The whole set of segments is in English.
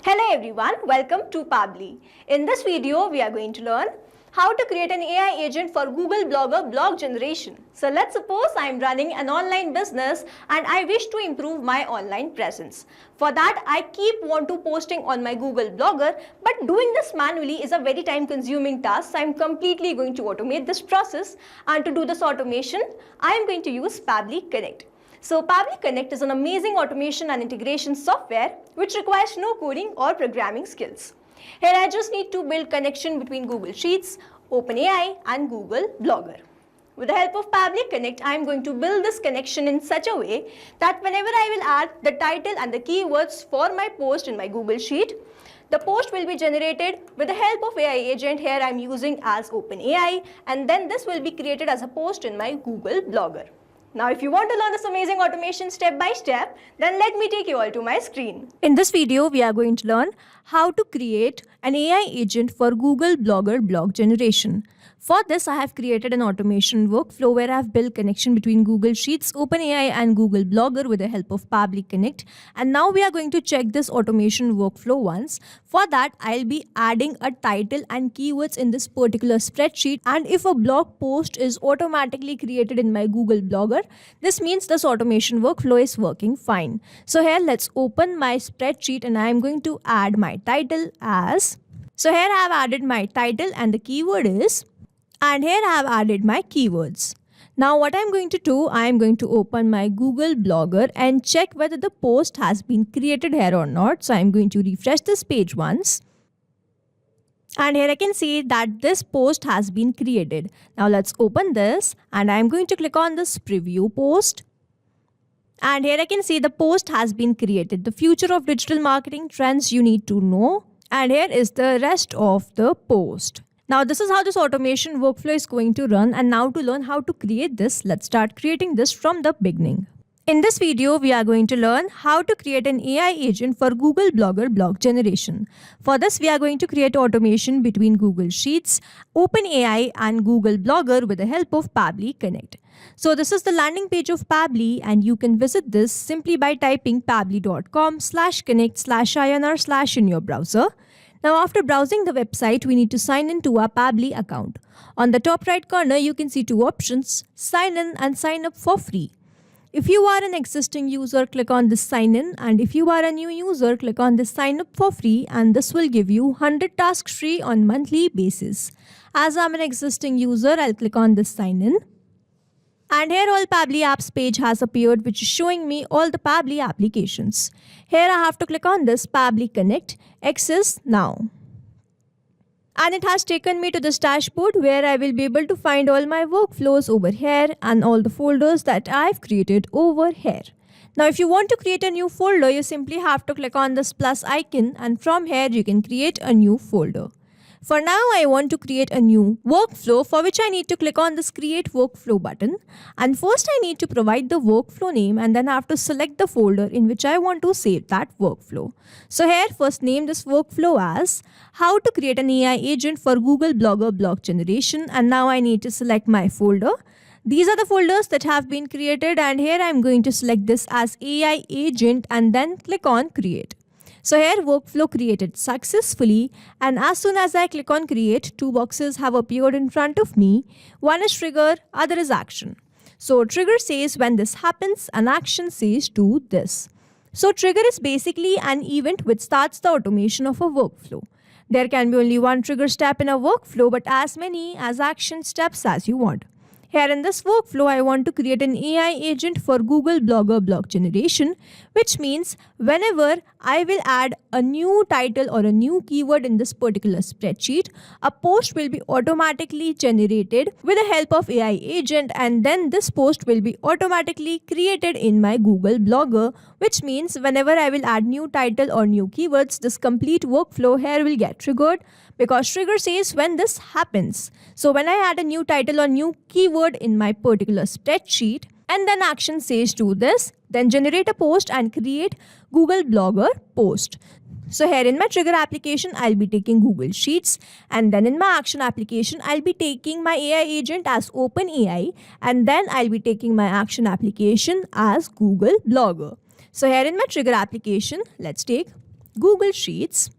Hello everyone, welcome to Pabbly. In this video, we are going to learn how to create an AI agent for Google Blogger blog generation. So let's suppose I am running an online business and I wish to improve my online presence. For that, I keep want to posting on my Google Blogger, but doing this manually is a very time consuming task. So I am completely going to automate this process, and to do this automation, I am going to use Pabbly Connect. So Pabbly Connect is an amazing automation and integration software which requires no coding or programming skills. Here I just need to build connection between Google Sheets, OpenAI and Google Blogger. With the help of Pabbly Connect, I am going to build this connection in such a way that whenever I will add the title and the keywords for my post in my Google Sheet, the post will be generated with the help of AI agent. Here I am using as OpenAI, and then this will be created as a post in my Google Blogger. Now, if you want to learn this amazing automation step by step, then let me take you all to my screen. In this video, we are going to learn how to create an AI agent for Google Blogger blog generation. For this, I have created an automation workflow where I have built connection between Google Sheets, OpenAI and Google Blogger with the help of Pabbly Connect. And now we are going to check this automation workflow once. For that, I'll be adding a title and keywords in this particular spreadsheet. And if a blog post is automatically created in my Google Blogger, this means this automation workflow is working fine. So here, let's open my spreadsheet and I'm going to add my title as. So here I have added my title and the keyword is. And here I have added my keywords. Now what I'm going to do, I am going to open my Google Blogger and check whether the post has been created here or not. So I'm going to refresh this page once. And here I can see that this post has been created. Now let's open this and I'm going to click on this preview post. And here I can see the post has been created. The future of digital marketing trends you need to know. And here is the rest of the post. Now this is how this automation workflow is going to run, and now to learn how to create this, let's start creating this from the beginning. In this video, we are going to learn how to create an AI agent for Google Blogger blog generation. For this, we are going to create automation between Google Sheets, OpenAI and Google Blogger with the help of Pabbly Connect. So this is the landing page of Pabbly, and you can visit this simply by typing pabbly.com/connect/inr/ in your browser. Now after browsing the website, we need to sign in to our Pabbly account. On the top right corner, you can see two options, sign in and sign up for free. If you are an existing user, click on this sign in, and if you are a new user, click on this sign up for free, and this will give you 100 tasks free on monthly basis. As I'm an existing user, I'll click on this sign in. And here all Pabbly apps page has appeared, which is showing me all the Pabbly applications. Here I have to click on this Pabbly Connect, access now. And it has taken me to this dashboard where I will be able to find all my workflows over here and all the folders that I've created over here. Now if you want to create a new folder, you simply have to click on this plus icon, and from here you can create a new folder. For now, I want to create a new workflow, for which I need to click on this create workflow button. And first I need to provide the workflow name, and then I have to select the folder in which I want to save that workflow. So here, first name this workflow as how to create an AI agent for Google Blogger blog generation. And now I need to select my folder. These are the folders that have been created, and here I'm going to select this as AI agent and then click on create. So here workflow created successfully, and as soon as I click on create, two boxes have appeared in front of me. One is trigger, other is action. So trigger says when this happens, and action says do this. So trigger is basically an event which starts the automation of a workflow. There can be only one trigger step in a workflow, but as many as action steps as you want. Here in this workflow, I want to create an AI agent for Google Blogger blog generation, which means whenever I will add a new title or a new keyword in this particular spreadsheet, a post will be automatically generated with the help of AI agent, and then this post will be automatically created in my Google Blogger, which means whenever I will add new title or new keywords, this complete workflow here will get triggered, because trigger says when this happens. So when I add a new title or new keyword in my particular spreadsheet, and then action says do this, then generate a post and create Google Blogger post. So here in my trigger application, I'll be taking Google Sheets, and then in my action application, I'll be taking my AI agent as OpenAI, and then I'll be taking my action application as Google Blogger. So here in my trigger application, let's take Google Sheets.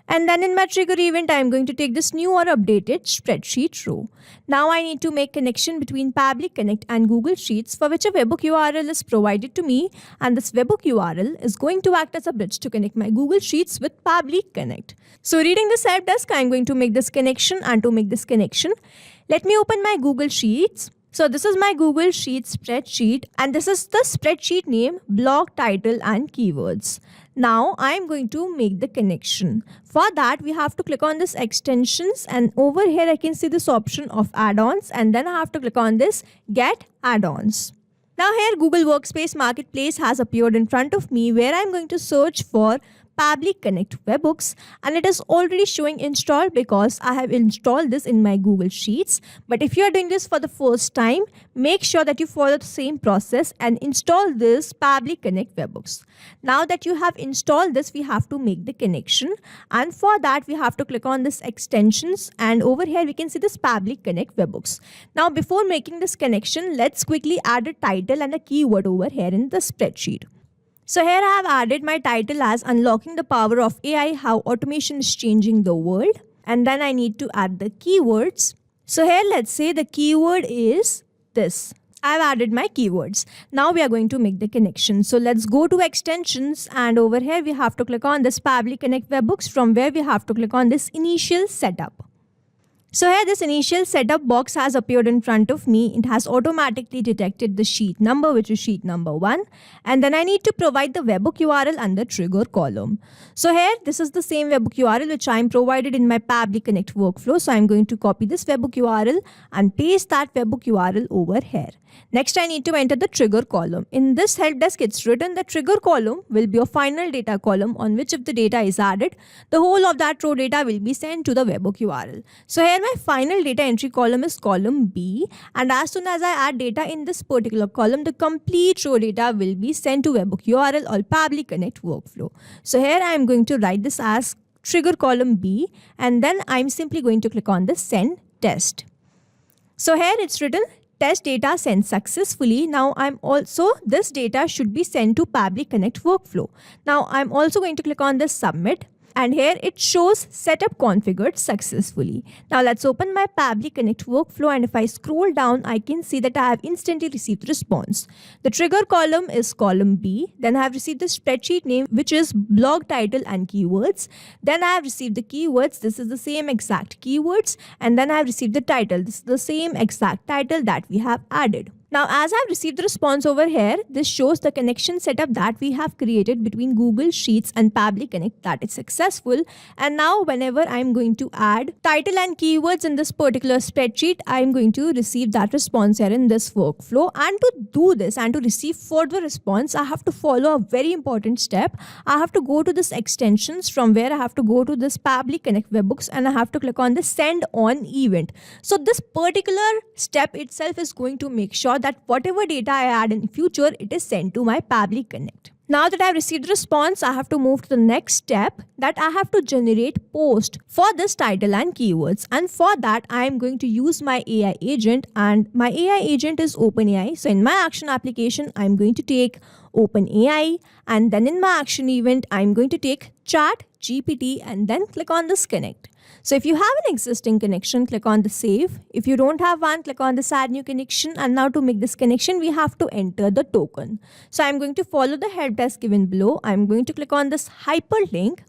And then in my trigger event, I am going to take this new or updated spreadsheet row. Now I need to make connection between Pabbly Connect and Google Sheets, for which a webhook URL is provided to me, and this webhook URL is going to act as a bridge to connect my Google Sheets with Pabbly Connect. So reading this help desk, I am going to make this connection, and to make this connection, let me open my Google Sheets. So this is my Google Sheets spreadsheet, and this is the spreadsheet name, blog title and keywords. Now I am going to make the connection. For that, we have to click on this extensions, and over here I can see this option of add-ons, and then I have to click on this get add-ons. Now here Google Workspace Marketplace has appeared in front of me, where I am going to search for Pabbly Connect webhooks, and it is already showing installed because I have installed this in my Google Sheets. But if you are doing this for the first time, make sure that you follow the same process and install this Pabbly Connect webhooks. Now that you have installed this, we have to make the connection, and for that we have to click on this extensions, and over here we can see this Pabbly Connect webhooks. Now before making this connection, let's quickly add a title and a keyword over here in the spreadsheet. So here I have added my title as Unlocking the Power of AI, How Automation is Changing the World. And then I need to add the keywords. So here let's say the keyword is this. I have added my keywords. Now we are going to make the connection. So let's go to extensions, and over here we have to click on this Pabbly Connect webhooks, from where we have to click on this initial setup. So here this initial setup box has appeared in front of me. It has automatically detected the sheet number, which is sheet number 1. And then I need to provide the webhook URL and the trigger column. So here this is the same webhook URL which I am provided in my Pabbly Connect workflow. So I am going to copy this webhook URL and paste that webhook URL over here. Next, I need to enter the trigger column. In this help desk, it's written the trigger column will be a final data column on which if the data is added, the whole of that row data will be sent to the webhook URL. So here my final data entry column is column B, and as soon as I add data in this particular column, the complete row data will be sent to webhook URL or Pabbly Connect workflow. So here I am going to write this as trigger column B, and then I'm simply going to click on the send test. So here it's written test data sent successfully. Now this data should be sent to Pabbly Connect workflow. Now I'm also going to click on this submit, and here it shows setup configured successfully. Now let's open my Pabbly Connect workflow, and if I scroll down, I can see that I have instantly received response. The trigger column is column B. Then I have received the spreadsheet name, which is blog title and keywords. Then I have received the keywords. This is the same exact keywords. And then I have received the title. This is the same exact title that we have added. Now, as I've received the response over here, this shows the connection setup that we have created between Google Sheets and Pabbly Connect, that is successful. And now whenever I'm going to add title and keywords in this particular spreadsheet, I'm going to receive that response here in this workflow. And to do this and to receive further response, I have to follow a very important step. I have to go to this extensions, from where I have to go to this Pabbly Connect webhooks, and I have to click on the send on event. So this particular step itself is going to make sure that whatever data I add in future, it is sent to my Pabbly Connect. Now that I have received the response, I have to move to the next step, that I have to generate post for this title and keywords. And for that, I am going to use my AI agent, and my AI agent is OpenAI. So in my action application, I am going to take OpenAI, and then in my action event, I am going to take ChatGPT, and then click on this connect. So if you have an existing connection, click on the save. If you don't have one, click on this add new connection. And now to make this connection, we have to enter the token. So I'm going to follow the help desk given below. I'm going to click on this hyperlink.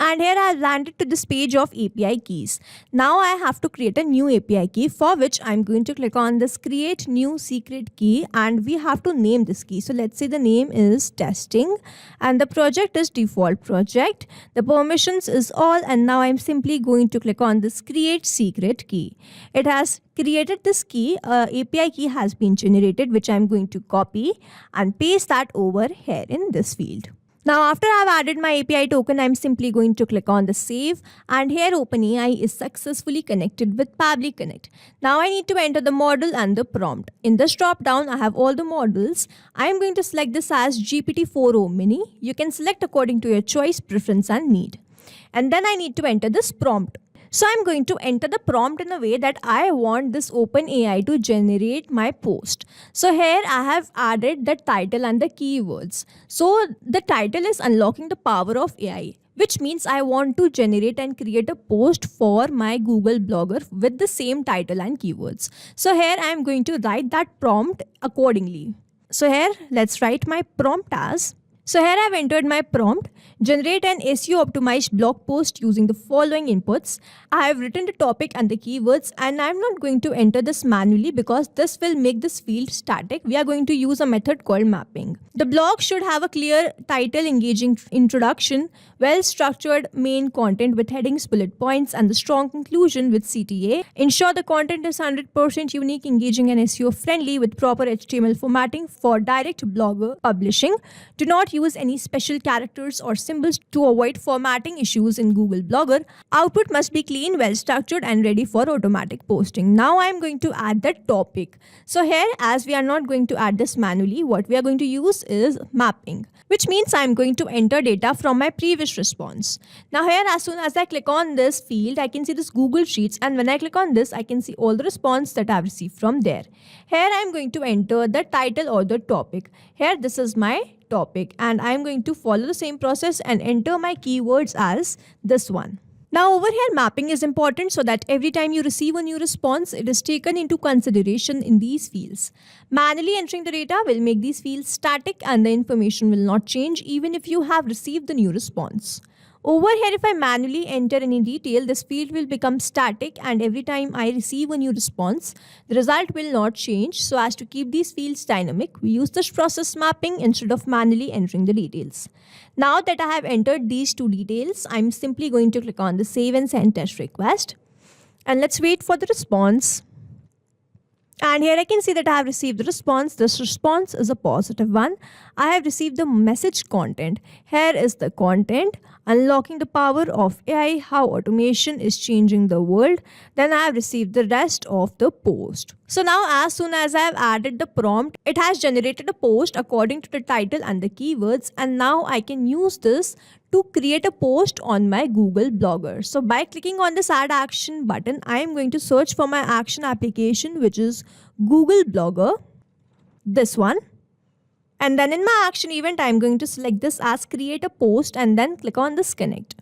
And here I have landed to this page of API keys. Now I have to create a new API key, for which I'm going to click on this create new secret key, and we have to name this key. So let's say the name is testing, and the project is default project. The permissions is all, and now I'm simply going to click on this create secret key. It has created this key. API key has been generated, which I'm going to copy and paste that over here in this field. Now after I've added my API token, I'm simply going to click on the save, and here OpenAI is successfully connected with Pabbly Connect. Now I need to enter the model and the prompt. In this drop down, I have all the models. I'm going to select this as GPT-4o Mini. You can select according to your choice, preference and need. And then I need to enter this prompt. So I'm going to enter the prompt in a way that I want this OpenAI to generate my post. So here I have added the title and the keywords. So the title is Unlocking the Power of AI, which means I want to generate and create a post for my Google Blogger with the same title and keywords. So here I am going to write that prompt accordingly. So here let's write my prompt as. So here I've entered my prompt, generate an SEO optimized blog post using the following inputs. I have written the topic and the keywords, and I'm not going to enter this manually because this will make this field static. We are going to use a method called mapping. The blog should have a clear title, engaging introduction, well-structured main content with headings, bullet points, and the strong conclusion with CTA. Ensure the content is 100% unique, engaging, and SEO friendly with proper HTML formatting for direct blogger publishing. Do not use any special characters or symbols to avoid formatting issues in Google Blogger. Output must be clean, well structured, and ready for automatic posting. Now I am going to add the topic. So here, as we are not going to add this manually, what we are going to use is mapping, which means I am going to enter data from my previous response. Now here, as soon as I click on this field, I can see this Google Sheets, and when I click on this, I can see all the response that I have received from there. Here I am going to enter the title or the topic. Here this is my topic, and I am going to follow the same process and enter my keywords as this one. Now over here, mapping is important so that every time you receive a new response, it is taken into consideration in these fields. Manually entering the data will make these fields static and the information will not change even if you have received the new response. Over here, if I manually enter any detail, this field will become static, and every time I receive a new response, the result will not change. So as to keep these fields dynamic, we use this process mapping instead of manually entering the details. Now that I have entered these two details, I'm simply going to click on the save and send test request. And let's wait for the response. And here I can see that I have received the response. This response is a positive one. I have received the message content. Here is the content. Unlocking the power of AI, how automation is changing the world. Then I have received the rest of the post. So now as soon as I have added the prompt, it has generated a post according to the title and the keywords, and now I can use this to create a post on my Google Blogger. So by clicking on this add action button, I am going to search for my action application, which is Google Blogger, this one. And then in my action event, I'm going to select this as create a post and then click on this connect.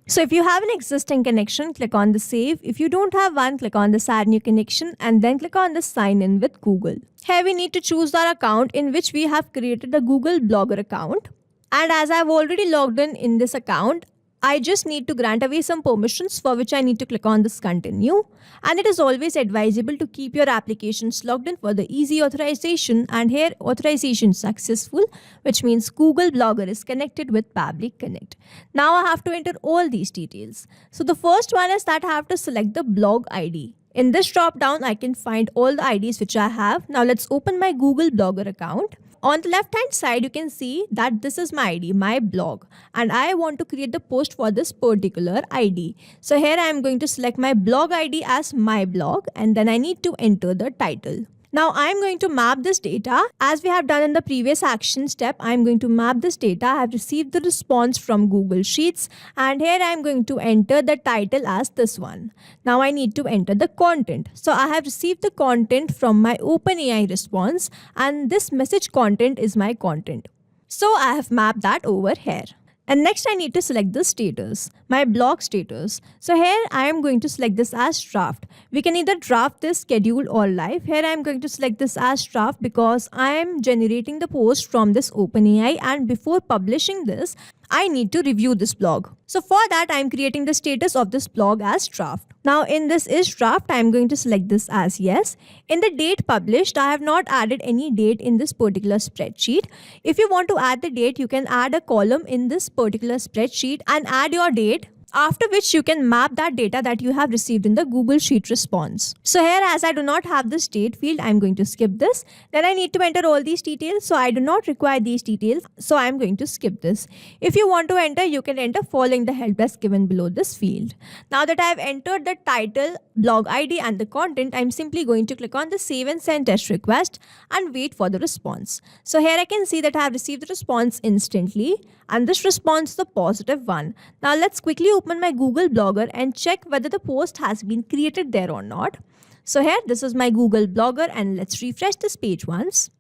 So if you have an existing connection, click on the save. If you don't have one, click on this add new connection and then click on the sign in with Google. Here we need to choose our account in which we have created a Google Blogger account. And as I've already logged in this account, I just need to grant away some permissions, for which I need to click on this continue. And it is always advisable to keep your applications logged in for the easy authorization, and here authorization successful, which means Google Blogger is connected with Pabbly Connect. Now I have to enter all these details. So the first one is that I have to select the blog ID. In this drop down, I can find all the IDs which I have. Now let's open my Google Blogger account. On the left hand side, you can see that this is my ID, my blog, and I want to create the post for this particular ID. So here I am going to select my blog ID as my blog, and then I need to enter the title. Now I am going to map this data as we have done in the previous action step. I am going to map this data. I have received the response from Google Sheets, and here I am going to enter the title as this one. Now I need to enter the content. So I have received the content from my OpenAI response, and this message content is my content. So I have mapped that over here. And next I need to select the status, my blog status. So here I am going to select this as draft. We can either draft this, scheduled or live. Here I am going to select this as draft because I am generating the post from this OpenAI, and before publishing this, I need to review this blog. So for that, I am creating the status of this blog as draft. Now in this is draft, I am going to select this as yes. In the date published, I have not added any date in this particular spreadsheet. If you want to add the date, you can add a column in this particular spreadsheet and add your date, after which you can map that data that you have received in the Google Sheet response. So here, as I do not have this date field, I'm going to skip this. Then I need to enter all these details. So I do not require these details. So I'm going to skip this. If you want to enter, you can enter following the help desk given below this field. Now that I have entered the title, blog ID and the content, I'm simply going to click on the save and send test request and wait for the response. So here I can see that I have received the response instantly, and this response is the positive one. Now let's quickly open my Google Blogger and check whether the post has been created there or not. So here, this is my Google Blogger, and let's refresh this page once.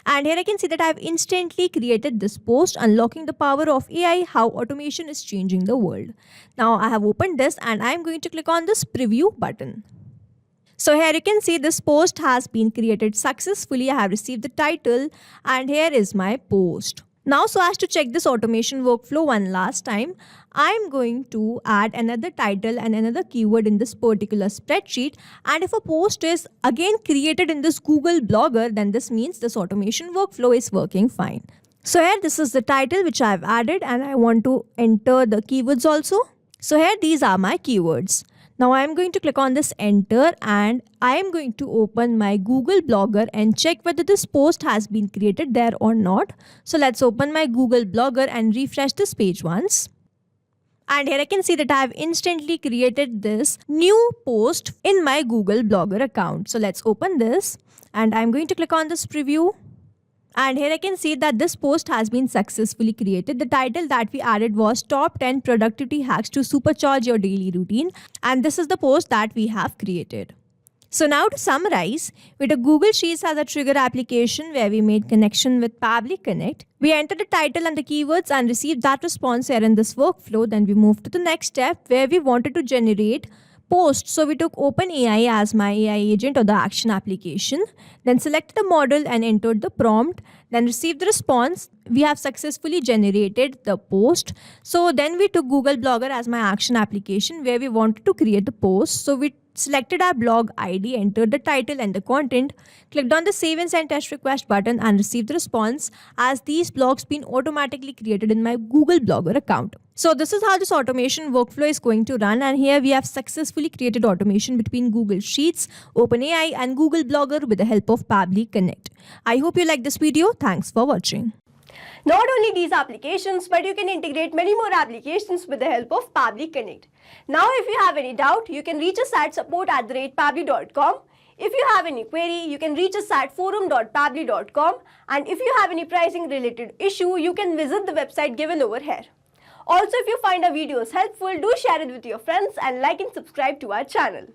And here I can see that I have instantly created this post, unlocking the power of AI, how automation is changing the world. Now I have opened this and I am going to click on this preview button. So here you can see this post has been created successfully. I have received the title and here is my post. Now, so as to check this automation workflow one last time, I'm going to add another title and another keyword in this particular spreadsheet. And if a post is again created in this Google Blogger, then this means this automation workflow is working fine. So here, this is the title which I've added and I want to enter the keywords also. So here, these are my keywords. Now I am going to click on this enter and I am going to open my Google Blogger and check whether this post has been created there or not. So let's open my Google Blogger and refresh this page once. And here I can see that I have instantly created this new post in my Google Blogger account. So let's open this and I'm going to click on this preview. And here I can see that this post has been successfully created. The title that we added was Top 10 Productivity Hacks to Supercharge Your Daily Routine. And this is the post that we have created. So now to summarize, with a Google Sheets as a trigger application where we made connection with Pabbly Connect, we entered the title and the keywords and received that response here in this workflow. Then we moved to the next step where we wanted to generate post. So we took OpenAI as my AI agent or the action application, then selected the model and entered the prompt, then received the response. We have successfully generated the post. So then we took Google Blogger as my action application where we wanted to create the post. So we selected our blog ID, entered the title and the content, clicked on the save and send test request button and received the response as these blogs been automatically created in my Google Blogger account. So this is how this automation workflow is going to run, and here we have successfully created automation between Google Sheets, OpenAI and Google Blogger with the help of Pabbly Connect. I hope you like this video. Thanks for watching. Not only these applications, but you can integrate many more applications with the help of Pabbly Connect. Now, if you have any doubt, you can reach us at support@pabbly.com. If you have any query, you can reach us at forum.pabbly.com. And if you have any pricing related issue, you can visit the website given over here. Also, if you find our videos helpful, do share it with your friends and like and subscribe to our channel.